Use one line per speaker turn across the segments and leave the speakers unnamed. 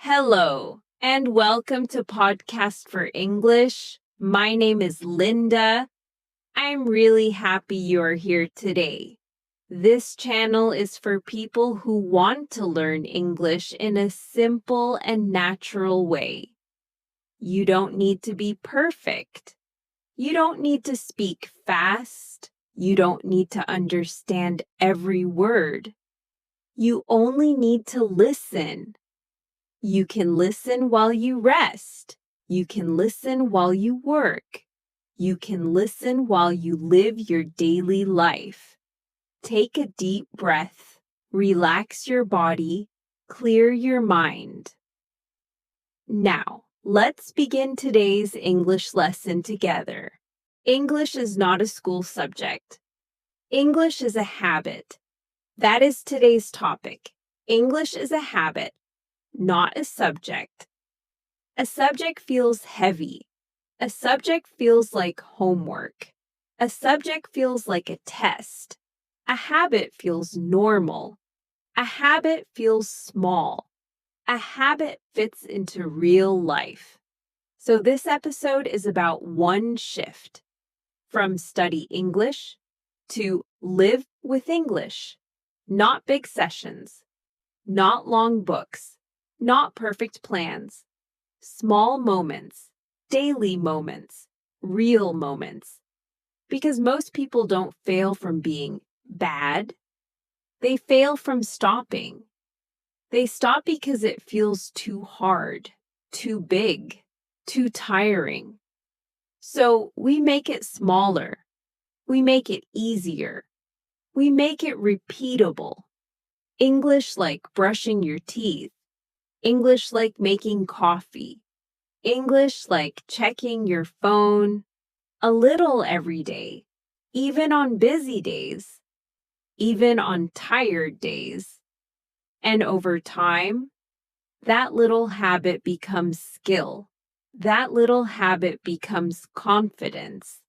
Hello, and welcome to Podcast for English. My name is Linda. I'm really happy you're here today. This channel is for people who want to learn English in a simple and natural way. You don't need to be perfect. You don't need to speak fast. You don't need to understand every word. You only need to listen. You can listen while you rest. You can listen while you work. You can listen while you live your daily life. Take a deep breath, relax your body, clear your mind. Now, let's begin today's English lesson together. English is not a school subject. English is a habit. That is today's topic. English is a habit, not a subject. A subject feels heavy. A subject feels like homework. A subject feels like a test. A habit feels normal. A habit feels small. A habit fits into real life. So this episode is about one shift from study English to live with English. Not big sessions, not long books, not perfect plans. Small moments, daily moments, real moments. Because most people don't fail from being bad. They fail from stopping. They stop because it feels too hard, too big, too tiring. So we make it smaller. We make it easier. We make it repeatable. English like brushing your teeth. English like making coffee. English like checking your phone a little every day, even on busy days, even on tired days. And over time, that little habit becomes skill. That little habit becomes confidence.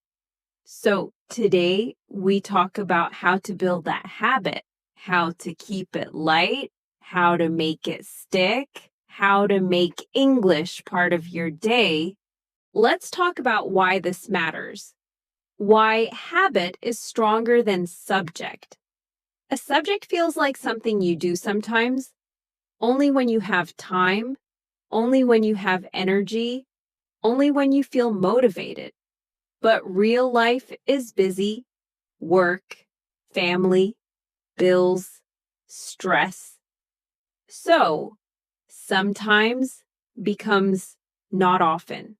So today we talk about how to build that habit, how to keep it light, how to make it stick, how to make English part of your day. Let's talk about why this matters. Why habit is stronger than subject. A subject feels like something you do sometimes, only when you have time, only when you have energy, only when you feel motivated. But real life is busy, work, family, bills, stress. So, sometimes becomes not often.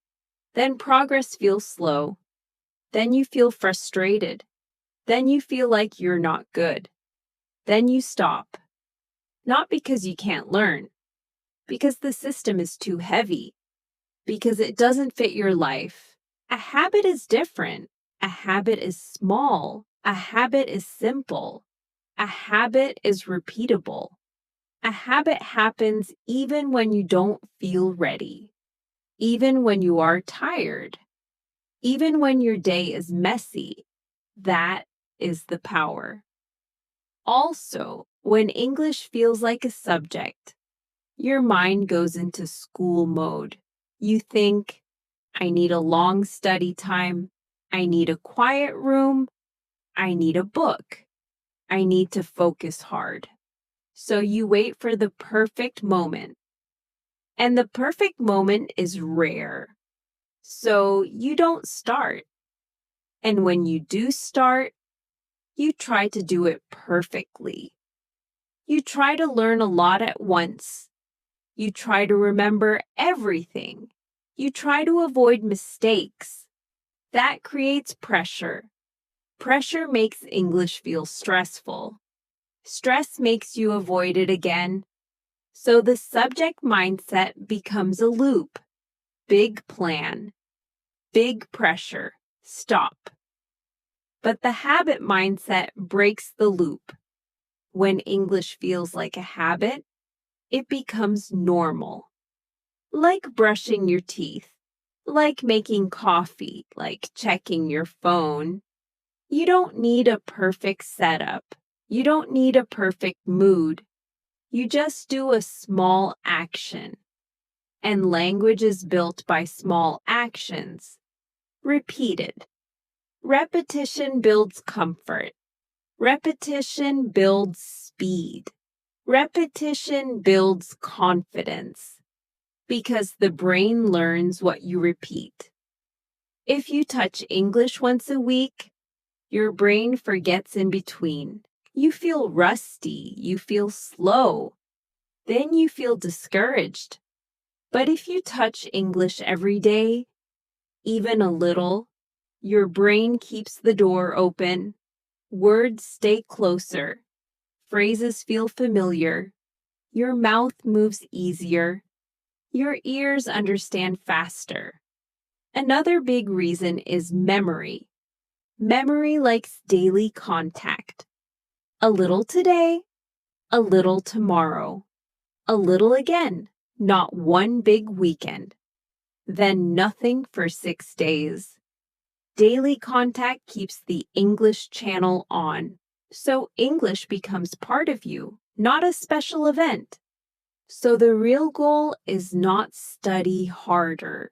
Then progress feels slow. Then you feel frustrated. Then you feel like you're not good. Then you stop. Not because you can't learn, because the system is too heavy, because it doesn't fit your life. A habit is different. A habit is small. A habit is simple. A habit is repeatable. A habit happens even when you don't feel ready, even when you are tired, even when your day is messy. That is the power. Also, when English feels like a subject, your mind goes into school mode. You think, I need a long study time. I need a quiet room. I need a book. I need to focus hard. So you wait for the perfect moment. And the perfect moment is rare. So you don't start. And when you do start, you try to do it perfectly. You try to learn a lot at once. You try to remember everything. You try to avoid mistakes. That creates pressure. Pressure makes English feel stressful. Stress makes you avoid it again. So the subject mindset becomes a loop. Big plan. Big pressure. Stop. But the habit mindset breaks the loop. When English feels like a habit, it becomes normal. Like brushing your teeth, like making coffee, like checking your phone. You don't need a perfect setup. You don't need a perfect mood. You just do a small action. and language is built by small actions. Repeated. Repetition builds comfort. Repetition builds speed. Repetition builds confidence because the brain learns what you repeat. If you touch English once a week, your brain forgets in between. You feel rusty, you feel slow, then you feel discouraged. But if you touch English every day, even a little, your brain keeps the door open. Words stay closer. Phrases feel familiar. Your mouth moves easier. Your ears understand faster. Another big reason is memory. Memory likes daily contact. A little today, a little tomorrow, a little again, not one big weekend. Then nothing for 6 days. Daily contact keeps the English channel on, so English becomes part of you, not a special event. So the real goal is not study harder.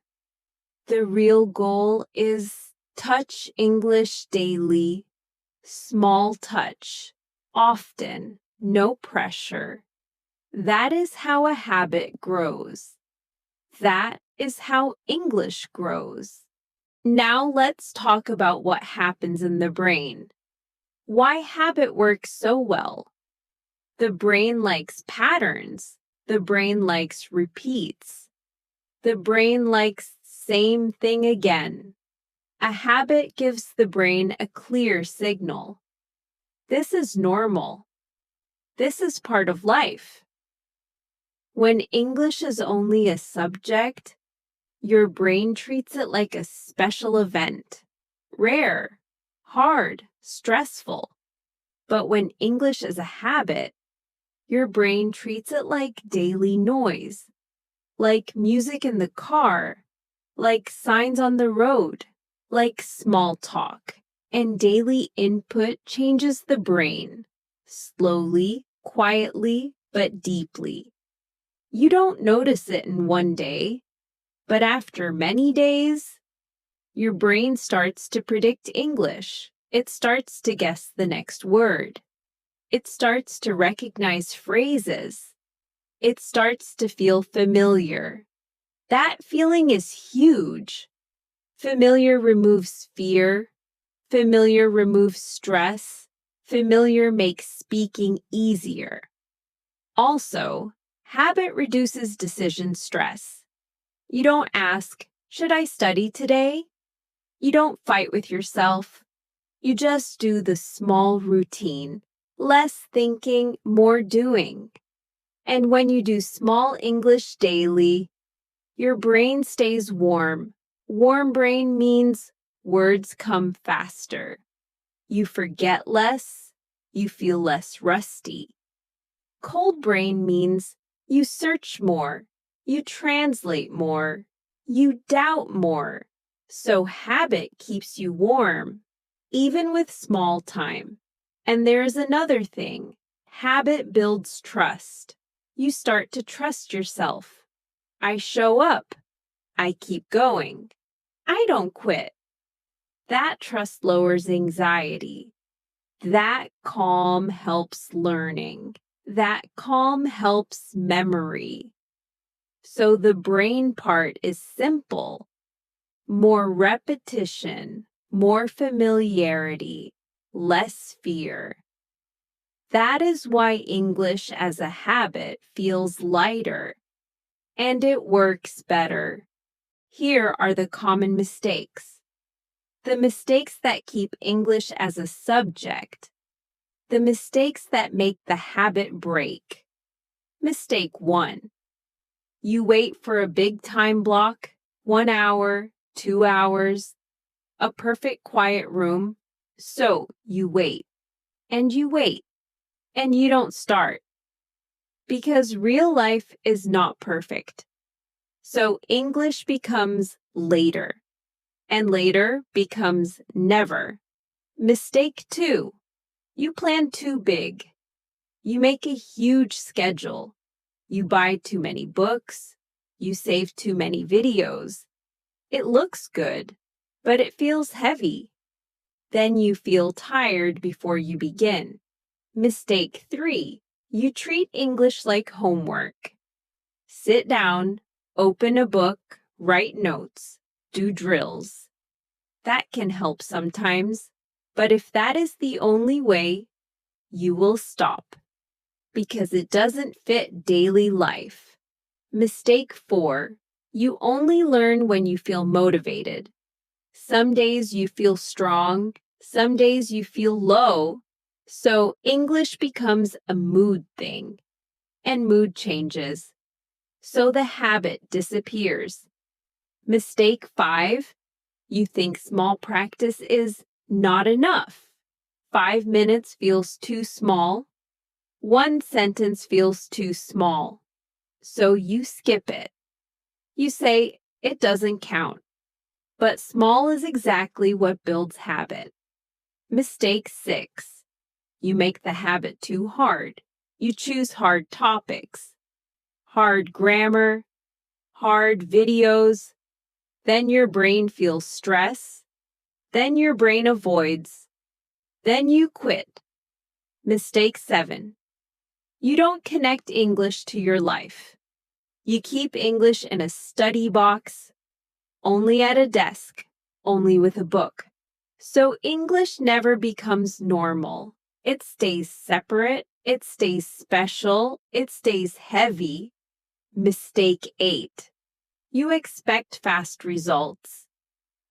The real goal is touch English daily, small touch, often, no pressure. That is how a habit grows. That is how English grows. Now let's talk about what happens in the brain. Why habit works so well. The brain likes patterns. The brain likes repeats. The brain likes same thing again. A habit gives the brain a clear signal. This is normal. This is part of life. When English is only a subject, your brain treats it like a special event, rare, hard, stressful. But when English is a habit, your brain treats it like daily noise, like music in the car, like signs on the road, like small talk. And daily input changes the brain, slowly, quietly, but deeply. You don't notice it in one day, but after many days, your brain starts to predict English. It starts to guess the next word. It starts to recognize phrases. It starts to feel familiar. That feeling is huge. Familiar removes fear. Familiar removes stress. Familiar makes speaking easier. Also, habit reduces decision stress. You don't ask, should I study today? You don't fight with yourself. You just do the small routine. Less thinking, more doing. And when you do small English daily, your brain stays warm. Warm brain means words come faster. You forget less. You feel less rusty. Cold brain means you search more. You translate more. You doubt more. So habit keeps you warm, even with small time. And there's another thing. Habit builds trust. You start to trust yourself. I show up. I keep going. I don't quit. That trust lowers anxiety. That calm helps learning. That calm helps memory. So the brain part is simple. More repetition, more familiarity, less fear. That is why English as a habit feels lighter, and it works better. Here are the common mistakes. The mistakes that keep English as a subject. The mistakes that make the habit break. Mistake 1. You wait for a big time block, 1 hour, 2 hours, a perfect quiet room. So you wait, and you wait, and you don't start. Because real life is not perfect. So English becomes later, and later becomes never. Mistake 2. You plan too big. You make a huge schedule. You buy too many books. You save too many videos. It looks good, but it feels heavy. Then you feel tired before you begin. Mistake 3. You treat English like homework. Sit down, open a book, write notes, do drills. That can help sometimes, but if that is the only way, you will stop because it doesn't fit daily life. Mistake 4. You only learn when you feel motivated. Some days you feel strong, some days you feel low. So English becomes a mood thing, and mood changes. So the habit disappears. Mistake 5. You think small practice is not enough. 5 minutes feels too small. 1 sentence feels too small. So you skip it. You say it doesn't count. But small is exactly what builds habit. Mistake 6. You make the habit too hard. You choose hard topics, hard grammar, hard videos. Then your brain feels stress. Then your brain avoids. Then you quit. Mistake 7. You don't connect English to your life. You keep English in a study box, only at a desk, only with a book. So English never becomes normal. It stays separate, it stays special, it stays heavy. Mistake 8. You expect fast results.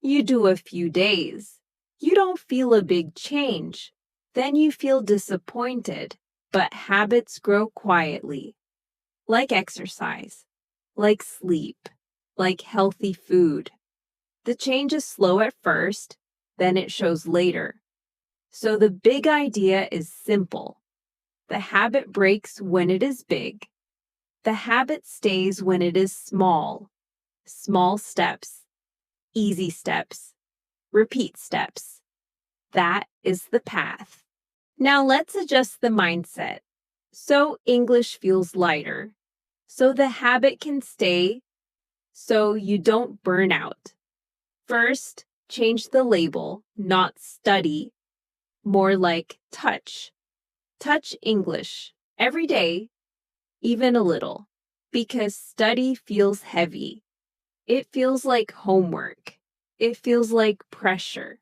You do a few days. You don't feel a big change. Then you feel disappointed, but habits grow quietly. Like exercise, like sleep, like healthy food. The change is slow at first, then it shows later. So the big idea is simple. The habit breaks when it is big. The habit stays when it is small. Small steps, easy steps, repeat steps. That is the path. Now let's adjust the mindset. So English feels lighter. So the habit can stay. So you don't burn out. First, change the label, not study, more like touch. Touch English every day, even a little, because study feels heavy. It feels like homework. It feels like pressure.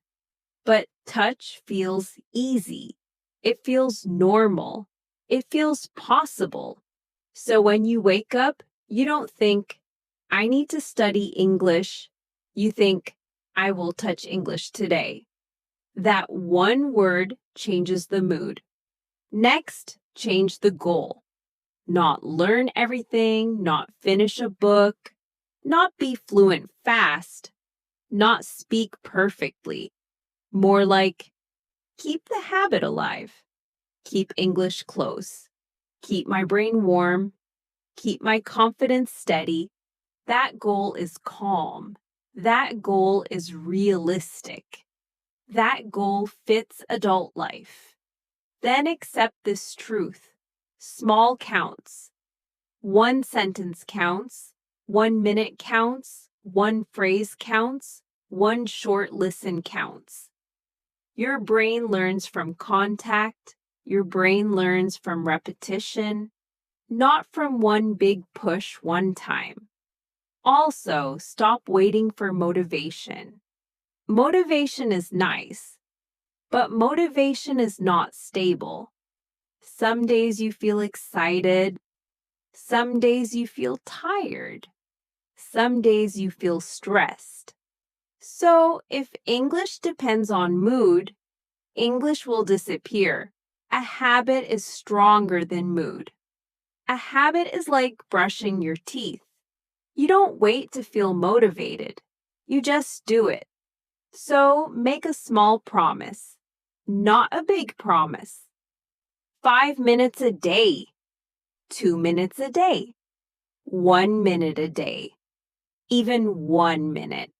But touch feels easy. It feels normal. It feels possible. So when you wake up, you don't think, I need to study English. You think, I will touch English today. That one word changes the mood. Next, change the goal. Not learn everything, not finish a book, not be fluent fast, not speak perfectly. More like, keep the habit alive. Keep English close. Keep my brain warm. Keep my confidence steady. That goal is calm. That goal is realistic. That goal fits adult life. Then accept this truth. Small counts. 1 sentence counts. 1 minute counts. 1 phrase counts. 1 short listen counts. Your brain learns from contact. Your brain learns from repetition, not from one big push one time. Also, stop waiting for motivation. Motivation is nice, but motivation is not stable. Some days you feel excited. Some days you feel tired. Some days you feel stressed. So if English depends on mood, English will disappear. A habit is stronger than mood. A habit is like brushing your teeth. You don't wait to feel motivated. You just do it. So make a small promise, not a big promise. 5 minutes a day, 2 minutes a day, 1 minute a day, even 1 minute,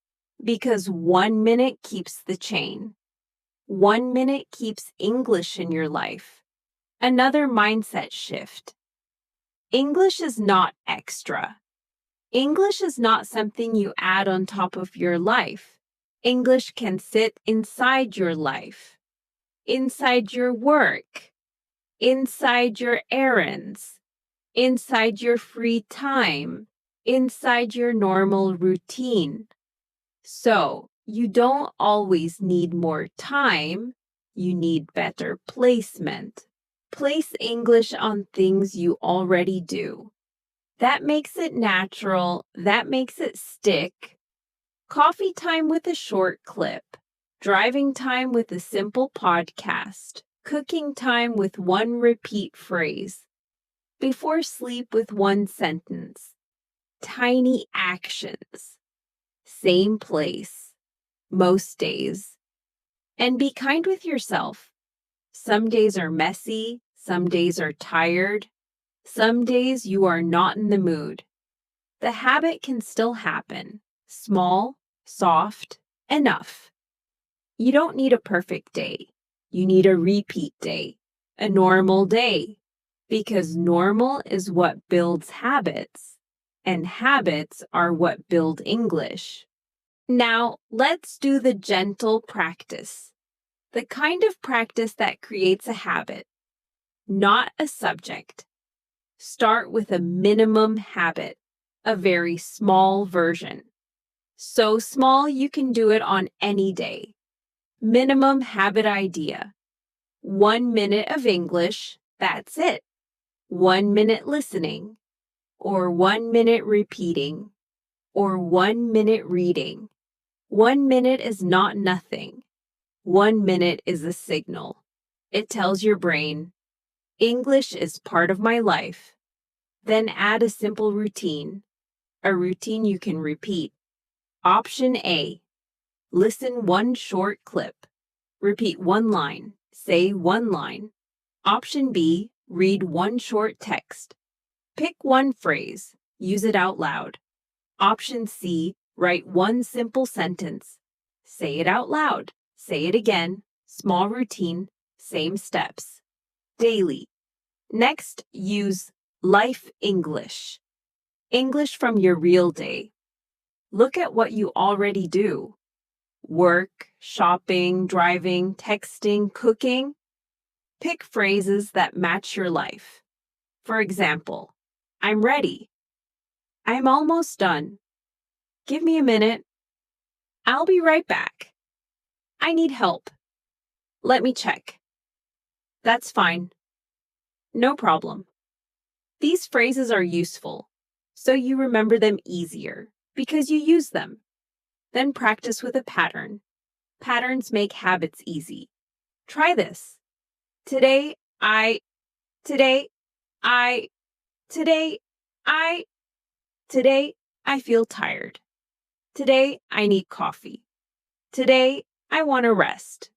because 1 minute keeps the chain. 1 minute keeps English in your life. Another mindset shift. English is not extra. English is not something you add on top of your life. English can sit inside your life, inside your work, inside your errands, inside your free time, inside your normal routine. So, you don't always need more time, you need better placement. Place English on things you already do. That makes it natural, that makes it stick. Coffee time with a short clip, driving time with a simple podcast, cooking time with one repeat phrase, before sleep with one sentence, tiny actions, same place, most days. And be kind with yourself. Some days are messy, some days are tired, some days you are not in the mood. The habit can still happen, small, soft, enough. You don't need a perfect day. You need a repeat day, a normal day, because normal is what builds habits, and habits are what build English. Now, let's do the gentle practice, the kind of practice that creates a habit, not a subject. Start with a minimum habit, a very small version. So small you can do it on any day. Minimum habit idea. 1 minute of English, that's it. 1 minute listening, or 1 minute repeating, or 1 minute reading. 1 minute is not nothing. 1 minute is a signal. It tells your brain, English is part of my life. Then add a simple routine, a routine you can repeat. Option A, listen one short clip. Repeat one line, say one line. Option B, read one short text. Pick one phrase, use it out loud. Option C, write one simple sentence. Say it out loud, say it again, small routine, same steps. Daily. Next, use Life English. English from your real day. Look at what you already do. Work, shopping, driving, texting, cooking. Pick phrases that match your life. For example, I'm ready. I'm almost done. Give me a minute. I'll be right back. I need help. Let me check. That's fine. No problem. These phrases are useful, so you remember them easier because you use them. Then practice with a pattern. Patterns make habits easy. Try this. Today, I feel tired. Today, I need coffee. Today, I want to rest.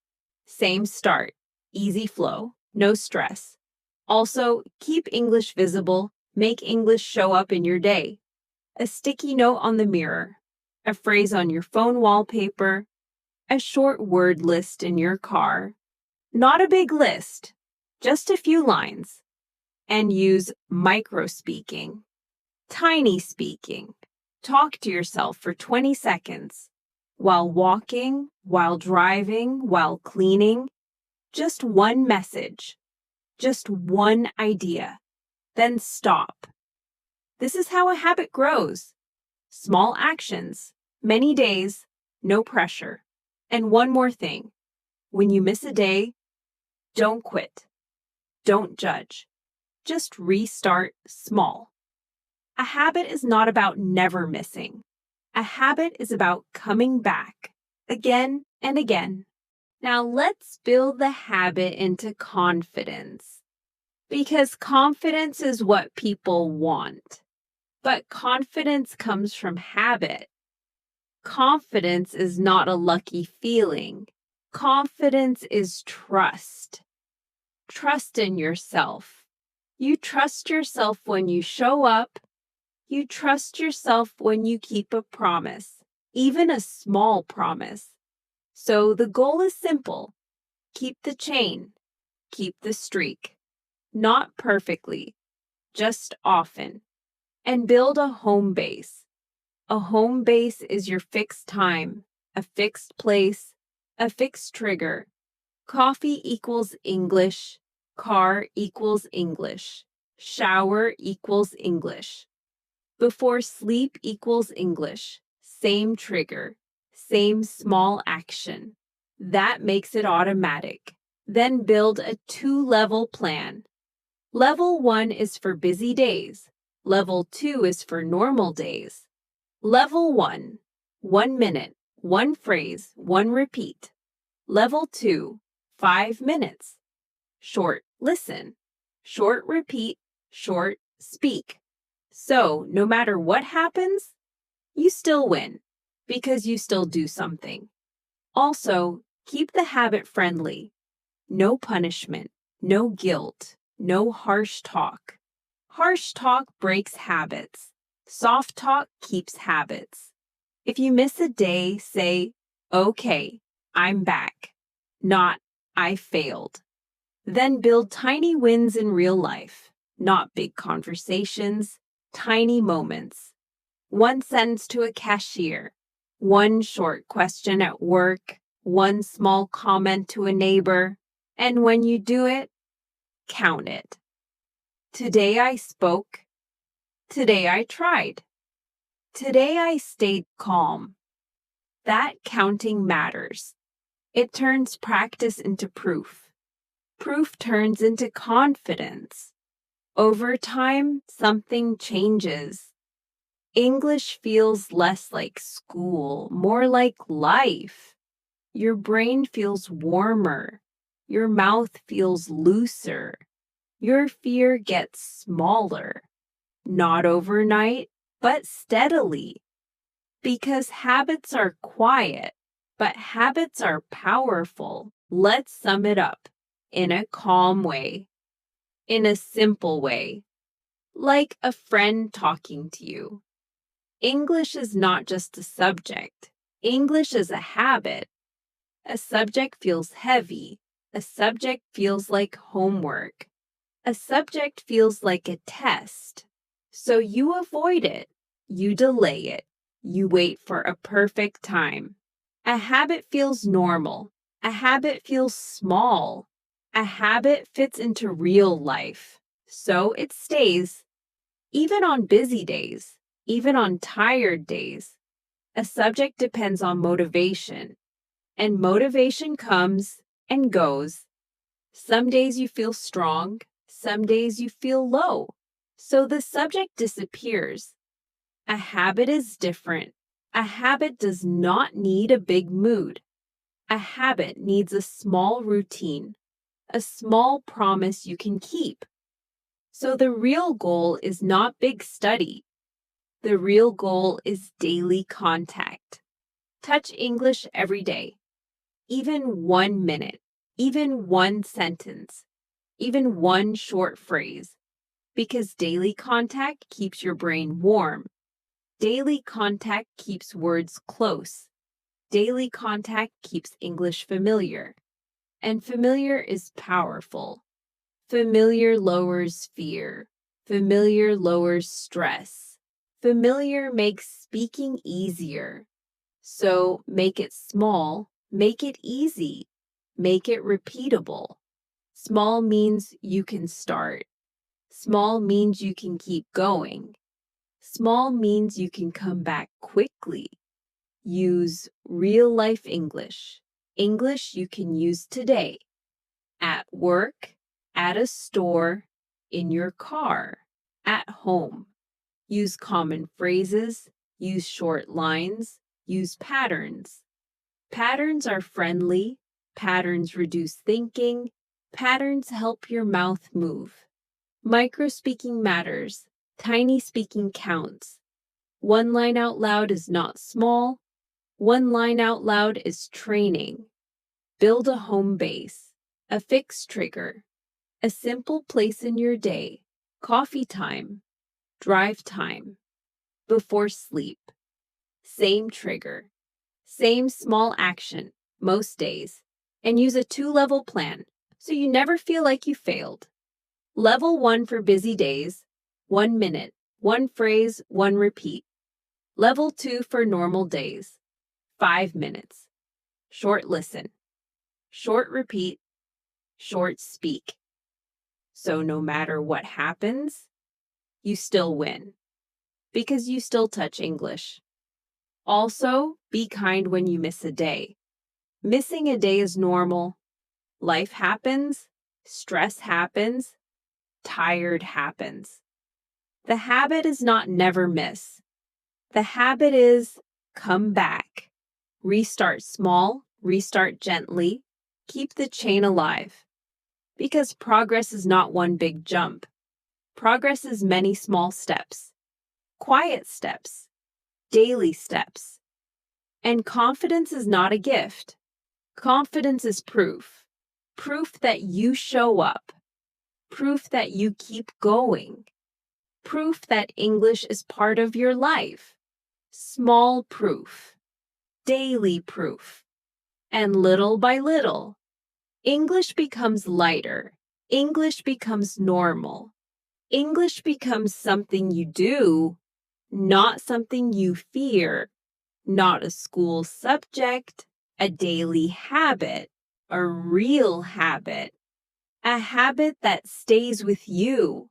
Same start, easy flow, no stress. Also, keep English visible, make English show up in your day. A sticky note on the mirror, a phrase on your phone wallpaper, a short word list in your car. Not a big list, just a few lines. And use micro speaking, tiny speaking. Talk to yourself for 20 seconds while walking, while driving, while cleaning. Just one message, just one idea. Then stop. This is how a habit grows. Small actions, many days, no pressure. And one more thing. When you miss a day, don't quit. Don't judge. Just restart small. A habit is not about never missing. A habit is about coming back again and again. Now let's build the habit into confidence. Because confidence is what people want. But confidence comes from habit. Confidence is not a lucky feeling. Confidence is trust. Trust in yourself. You trust yourself when you show up. You trust yourself when you keep a promise, even a small promise. So the goal is simple. Keep the chain. Keep the streak. Not perfectly, just often. And build a home base. A home base is your fixed time, a fixed place, a fixed trigger. Coffee equals English. Car equals English. Shower equals English. Before sleep equals English. Same trigger. Same small action. That makes it automatic. Then build a 2-level plan. Level 1 is for busy days. Level 2 is for normal days. Level 1, 1 minute, 1 phrase, 1 repeat. Level 2, 5 minutes. Short listen, short repeat, short speak. So, no matter what happens, you still win because you still do something. Also, keep the habit friendly. No punishment, no guilt, no harsh talk. Harsh talk breaks habits. Soft talk keeps habits. If you miss a day, say, "Okay, I'm back," not "I failed." Then build tiny wins in real life, not big conversations, tiny moments. 1 sentence to a cashier, 1 short question at work, 1 small comment to a neighbor. And when you do it, count it. Today I spoke. Today I tried. Today I stayed calm. That counting matters. It turns practice into proof. Proof turns into confidence. Over time, something changes. English feels less like school, more like life. Your brain feels warmer. Your mouth feels looser. Your fear gets smaller. Not overnight, but steadily. Because habits are quiet, but habits are powerful. Let's sum it up in a calm way, in a simple way, like a friend talking to you. English is not just a subject. English is a habit. A subject feels heavy. A subject feels like homework. A subject feels like a test. So you avoid it. You delay it. You wait for a perfect time. A habit feels normal. A habit feels small. A habit fits into real life. So it stays. Even on busy days, even on tired days. A subject depends on motivation. And motivation comes and goes. Some days you feel strong. Some days you feel low. So the subject disappears. A habit is different. A habit does not need a big mood. A habit needs a small routine, a small promise you can keep. So the real goal is not big study. The real goal is daily contact. Touch English every day, even 1 minute, even 1 sentence, even 1 short phrase, because daily contact keeps your brain warm. Daily contact keeps words close. Daily contact keeps English familiar. And familiar is powerful. Familiar lowers fear. Familiar lowers stress. Familiar makes speaking easier. So make it small, make it easy, make it repeatable. Small means you can start. Small means you can keep going. Small means you can come back quickly. Use real life English. English you can use today. At work, at a store, in your car, at home. Use common phrases. Use short lines. Use patterns. Patterns are friendly. Patterns reduce thinking. Patterns help your mouth move. Micro speaking matters. Tiny speaking counts. 1 line out loud is not small. 1 line out loud is training. Build a home base, a fixed trigger, a simple place in your day, coffee time, drive time, before sleep. Same trigger, same small action most days, and use a 2-level plan so you never feel like you failed. Level 1 for busy days, 1 minute, 1 phrase, 1 repeat. Level 2 for normal days. 5 minutes. Short listen. Short repeat. Short speak. So no matter what happens, you still win. Because you still touch English. Also, be kind when you miss a day. Missing a day is normal. Life happens. Stress happens. Tired happens. The habit is not never miss. The habit is come back. Restart small, restart gently. Keep the chain alive. Because progress is not one big jump. Progress is many small steps. Quiet steps. Daily steps. And confidence is not a gift. Confidence is proof. Proof that you show up. Proof that you keep going. Proof that English is part of your life. Small proof. Daily proof. And little by little, English becomes lighter. English becomes normal. English becomes something you do, not something you fear, not a school subject, a daily habit, a real habit, a habit that stays with you.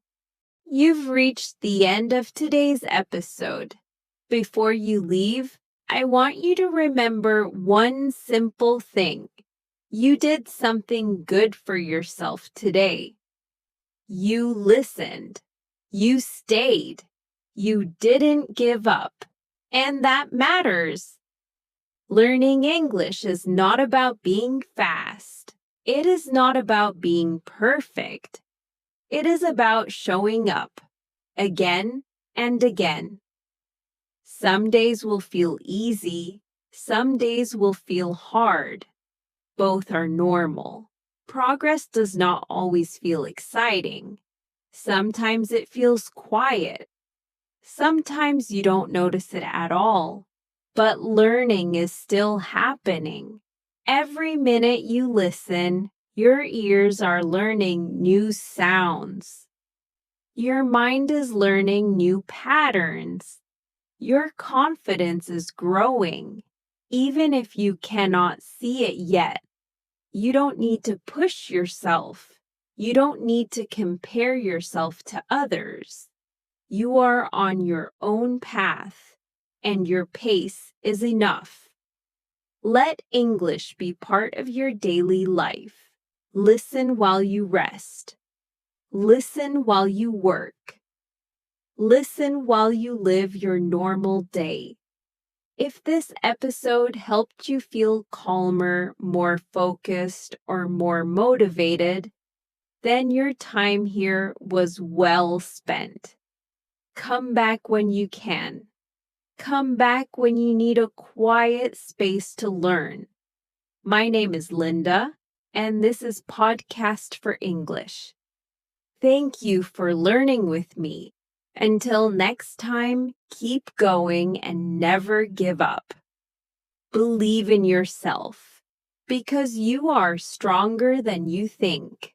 You've reached the end of today's episode. Before you leave, I want you to remember one simple thing. You did something good for yourself today. You listened. You stayed. You didn't give up. And that matters. Learning English is not about being fast. It is not about being perfect. It is about showing up again and again. Some days will feel easy. Some days will feel hard. Both are normal. Progress does not always feel exciting. Sometimes it feels quiet. Sometimes you don't notice it at all. But learning is still happening. Every minute you listen, your ears are learning new sounds. Your mind is learning new patterns. Your confidence is growing, even if you cannot see it yet. You don't need to push yourself. You don't need to compare yourself to others. You are on your own path, and your pace is enough. Let English be part of your daily life. Listen while you rest. Listen while you work. Listen while you live your normal day. If this episode helped you feel calmer, more focused, or more motivated, then your time here was well spent. Come back when you can. Come back when you need a quiet space to learn. My name is Linda, and this is Podcast for English. Thank you for learning with me. Until next time, keep going and never give up. Believe in yourself, because you are stronger than you think.